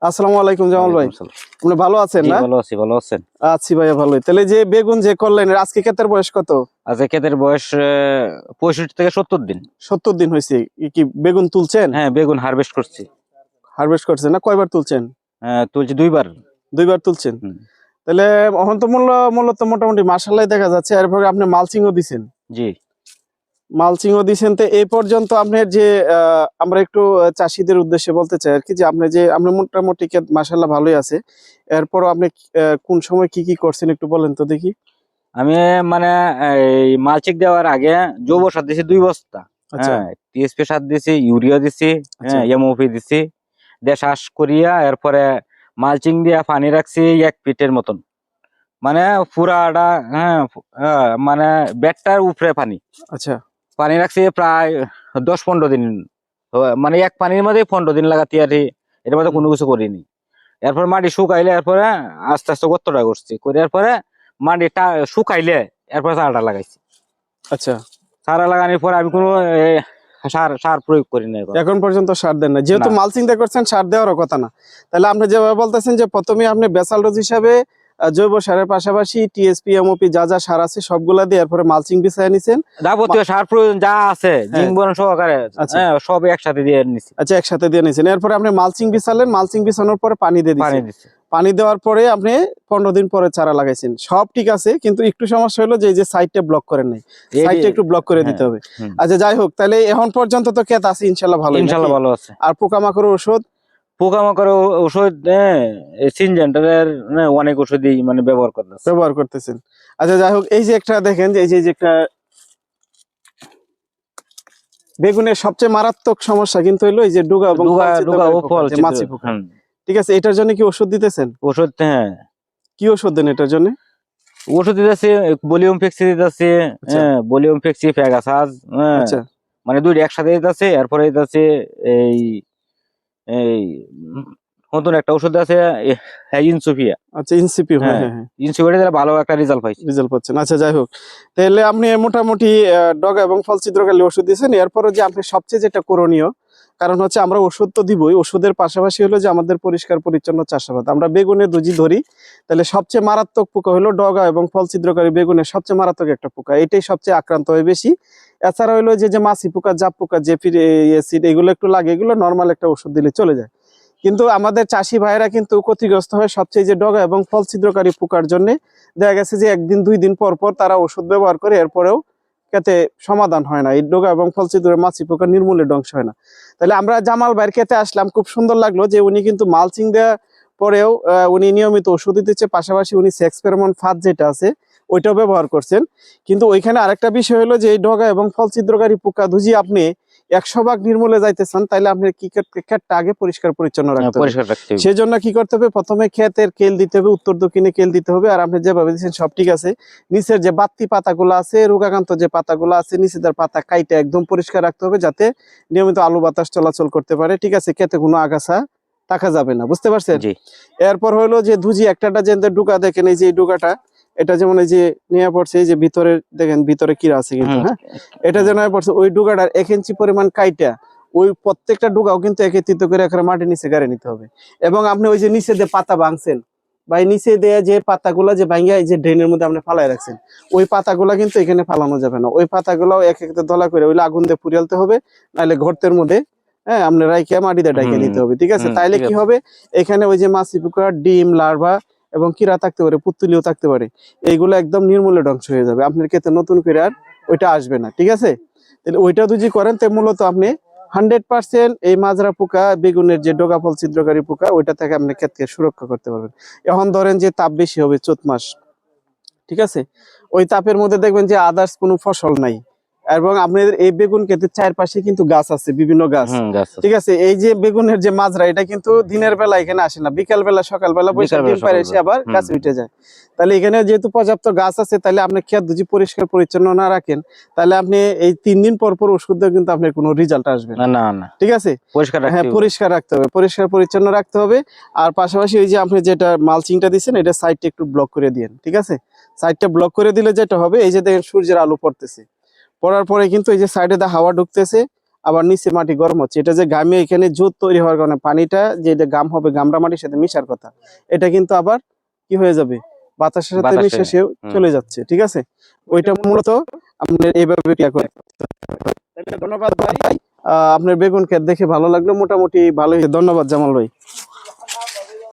আসসালামু আলাইকুম জামাল ভাই, আপনি ভালো আছেন না? ভালো আছি, ভালো আছেন? আছি ভাইয়া ভালোই। তাহলে যে বেগুন যে করলেন, আজকে ক্ষেতের বয়স কত? আজকে ক্ষেতের বয়স 65 থেকে 70 দিন। 70 দিন হয়েছে। কি বেগুন তুলছেন? হ্যাঁ, বেগুন হারভেস্ট করছি। হারভেস্ট করছেন না? কয়বার তুলছেন? তুলছি দুইবার। দুইবার তুলছেন। হুম। তাহলে এখন তো মূলত মোটামুটি মাশাআল্লাহ দেখা যাচ্ছে। এরপরে আপনি মালচিংও দিছেন। জি। মালচিংও দিছেন। তো এই পর্যন্ত আপনার যে আমরা একটু চাষীদের উদ্দেশ্যে বলতে চাই আর কি, যে আপনি মোটামুটি ক্ষেত মাশাআল্লাহ ভালোই আছে। এরপরও আপনি কোন সময় কি কি করছেন একটু বলেন তো দেখি। আমি মানে এই মালচিং দেওয়ার আগে জৈব সার দিছি 2 বস্তা। আচ্ছা হ্যাঁ, টিএসপি সার দিছি, ইউরিয়া দিছি, আচ্ছা এমওপি দিছি, দিয়ে চাষ করিয়া এরপরে মালচিং দিয়া পানি রাখছি 1 ফিটের মতন। মানে পুরাটা, মানে বেডটার উপরে পানি আচ্ছা পানি রাখছি প্রায় 10-15 দিন। মানে এক পানির মধ্যে 15 দিন লাগাতে আর এর মধ্যে কোনো কিছু করিনি। এরপর মাটি শুকাইলে এরপরে আস্তে আস্তে গর্তটা করছি, করে এরপরে মাটিটা শুকাইলে এরপরে চারাটা লাগাইছি। আচ্ছা। চারা লাগানোর পরে আমি কোনো সার সার প্রয়োগ করি না এখন পর্যন্ত সার দেন না, যেহেতু মালচিং দিয়ে করছেন সার দেওয়ারও কথা না। তাহলে আপনি যেভাবে বলতেছেন যে প্রথমে আপনি বেসাল ডোজ হিসাবে জৈব সারের পাশাপাশি টিএসপি এমওপি যা যা সার আছে সবগুলা দিয়ে এরপরে মালচিং বিছায় নিছেন। যাবতীয় সার প্রয়োজন যা আছে জিঙ্ক বোরন সহকারে সব একসাথে দিয়ে নিছি। আচ্ছা, একসাথে দিয়ে নিছেন। এরপরে আপনি মালচিং বিছালেন, মালচিং বিছানোর পরে পানি দিয়ে দিয়েছেন। পানি দেওয়ার পরে আপনি 15 দিন পরে চারা লাগাইছেন। সব ঠিক আছে, কিন্তু একটু সমস্যা হলো যে এই যে সাইডটা ব্লক করেন নাই, সাইডটা একটু ব্লক করে দিতে হবে। আচ্ছা যাই হোক, তাহলে এখন পর্যন্ত তো ক্ষেত আছে ইনশাআল্লাহ ভালো, ইনশাআল্লাহ ভালো আছে। আর পোকামাকড়ের ওষুধ সিনজেন্টারের অনেক ওষুধই মানে ব্যবহার করতেছেন। আচ্ছা যাই হোক, এই যে একটা দেখেন যে এই যে একটা বেগুনের সবচেয়ে মারাত্মক সমস্যা কিন্তু হলো এই যে ডুগা এবং মাছি পোকা। ঠিক আছে, এটার জন্য কি ওষুধ দিতেছেন? ওষুধ, হ্যাঁ। কি ওষুধ দেন এটার জন্য? ওষুধ দিতেছি, বলিউম ফেক্সি দিতেছি, বলিউম ফেক্সি ফ্যাগাসাজ, আচ্ছা মানে দুইটা একসাথে দিতেছি। এরপরে দিতেছি এই এই নতুন একটা ওষুধ আছে ইনসুফিয়া। আচ্ছা ইনসিপি, হ্যাঁ হ্যাঁ হ্যাঁ, ইনসুফিয়া দিলে ভালো একটা রেজাল্ট পাচ্ছেন। আচ্ছা যাই হোক, তাহলে আপনি মোটামুটি ডগা এবং ফল ছিদ্রকারী ওষুধ দিয়েছেন। এরপরে যে আপনি সবচেয়ে যেটা করণীয়, কারণ হচ্ছে আমরা ওষুধ তো দিবই, ওষুধের পাশাপাশি হলো যে আমাদের পরিষ্কার পরিচ্ছন্ন চাষাবাদ। আমরা বেগুনের দুজি ধরি, তাহলে সবচেয়ে মারাত্মক পোকা হলো ডগা এবং ফল ছিদ্রকারী বেগুনের সবচেয়ে মারাত্মক একটা পোকা, এটাই সবচেয়ে আক্রান্ত হয় বেশি। এছাড়া হলো যে মাছি পোকা, জাপ পোকা, জেফির অ্যাসিড, এগুলো একটু লাগে, এগুলো নর্মাল একটা ওষুধ দিলে চলে যায়। কিন্তু আমাদের চাষি ভাইরা কিন্তু ক্ষতিগ্রস্ত হয় সবচেয়ে যে ডগা এবং ফল ছিদ্রকারী পোকার জন্য। দেখা গেছে যে একদিন দুই দিন পর পর তারা ওষুধ ব্যবহার করে, এরপরেও ক্ষেতে সমাধান হয় না, এই ডগা এবং ফল ছিদ্রের মাছি পোকা নির্মূলের ধ্বংস হয় না। তাহলে আমরা জামাল ভাইয়ের ক্ষেতে আসলাম, খুব সুন্দর লাগলো যে উনি কিন্তু মালচিং দেওয়া পরেও উনি নিয়মিত ওষুধ দিতেছে, পাশাপাশি উনি সেক্স ফেরোমন ফাঁদ যেটা আছে ওইটাও ব্যবহার করছেন। কিন্তু ওইখানে আরেকটা বিষয় হলো যে এই ডগা এবং ফল ছিদ্রকারী পোকা ধুজি আপনি 100 ভাগ নির্মূলে যাইতেছেন, তাইলে আপনি কি ক্ষেতটা আগে পরিষ্কার পরিচ্ছন্ন রাখতে হবে। সেজন্য কি করতে হবে, প্রথমে ক্ষেতের কেল দিতে হবে, উত্তর দক্ষিণে কেল দিতে হবে। আর আপনি যেভাবে দিচ্ছেন সব ঠিক আছে। নিচের যে বাত্তি পাতাগুলো আছে, রোগাক্রান্ত যে পাতাগুলো আছে, নিচের পাতা কাইটে একদম পরিষ্কার রাখতে হবে, যাতে নিয়মিত আলো বাতাস চলাচল করতে পারে। ঠিক আছে, ক্ষেতে কোনো আগাছা থাকা যাবে না, বুঝতে পারছেন? এরপর হলো যে ধুজি একটা যে ডুকা দেখেন, এই যে ডুকাটা, এটা যেমন এই যে নিয়ে পড়ছে, এই যে ভিতরে দেখেন ভিতরে কিরা আছে কিন্তু, হ্যাঁ, এটা যে নয় পড়ছে, ওই ডুগাটার 1 ইঞ্চি পরিমাণ কাইটা ওই প্রত্যেকটা ডুগাও কিন্তু একত্রিত করে এখানে মাটির নিচে গাড়ি নিতে হবে। এবং আপনি ওই যে নিচে যে পাতা ভাঙছেন বা নিচে দেয়া যে পাতাগুলা যে ভাঙিয়া এই যে ড্রেনের মধ্যে আপনি ফালাই রাখছেন, ওই পাতাগুলা কিন্তু এখানে ফালানো যাবে না। ওই পাতাগুলো এক একটা দলা করে ওইলে আগুন দিয়ে পুড়িয়ালতে হবে, নাহলে গর্তের মধ্যে আপনি রাইখা মাটিতে ডাইকা দিতে হবে। ঠিক আছে, তাইলে কি হবে, এখানে ওই যে মাছি পোকা, ডিম, লার্ভা এবং কিরা থাকতে পারে, পুতুলিও থাকতে পারে, এইগুলো একদম নির্মূলে ধ্বংস হয়ে যাবে। আপনার ক্ষেত্রে নতুন করে আর ওইটা আসবে না। ঠিক আছে, তাহলে ওইটা যদি করেন তো মূলত আপনি 100% এই মাজরা পোকা, বেগুনের যে ডগা ফল ছিদ্রকারী পোকা, ওইটা থেকে আপনি ক্ষেতকে সুরক্ষা করতে পারবেন। এখন ধরেন যে তাপ বেশি হবে চৈত মাস, ঠিক আছে, ওই তাপের মধ্যে দেখবেন যে আদার্স কোনো ফসল নাই, এবং আপনাদের এই বেগুন ক্ষেতের চারপাশে কিন্তু গাছ আছে, বিভিন্ন গাছ। ঠিক আছে, এই যে বেগুনের যে মাজরা, এটা কিন্তু দিনের বেলা এখানে আসে না, বিকাল বেলা সকাল বেলা বসে ডিম পাড়ে এসে আবার গাছে উঠে যায়। তাহলে এখানে যেহেতু পর্যাপ্ত গাছ আছে, তাহলে আপনি ক্ষেত যদি পরিষ্কার পরিচ্ছন্ন না রাখেন, তাহলে আপনি এই 3 দিন পর পর ওষুধ দিয়ে কিন্তু আপনার কোনো রেজাল্ট আসবে না। ঠিক আছে, হ্যাঁ, পরিষ্কার রাখতে হবে, পরিষ্কার পরিচ্ছন্ন রাখতে হবে। আর পাশাপাশি ওই যে আপনি যেটা মালচিংটা দিচ্ছেন, এটা সাইডটা একটু ব্লক করে দিয়েন। ঠিক আছে, সাইডটা ব্লক করে দিলে যেটা হবে, এই যে দেখেন সূর্যের আলো পড়তেছে, পড়ার পরে কিন্তু এই যে সাইডে হাওয়া ঢুকতেছে, আবার নিচে মাটি গরম হচ্ছে, এটা যে গামে এখানে জোত তৈরি হওয়ার কারণে পানিটা যে এটা গাম হবে গামড়া মাটির সাথে মিশার কথা, এটা কিন্তু আবার কি হয়ে যাবে, বাতাসের সাথে বাতাসে, মিশে সে চলে যাচ্ছে। ঠিক আছে, ওইটা মূলত আপনার এইভাবে ক্রিয়া করে। ধন্যবাদ ভাই, আপনার বেগুন ক্ষেত দেখে ভালো লাগলো, মোটামুটি ভালোই। ধন্যবাদ জামাল ভাই।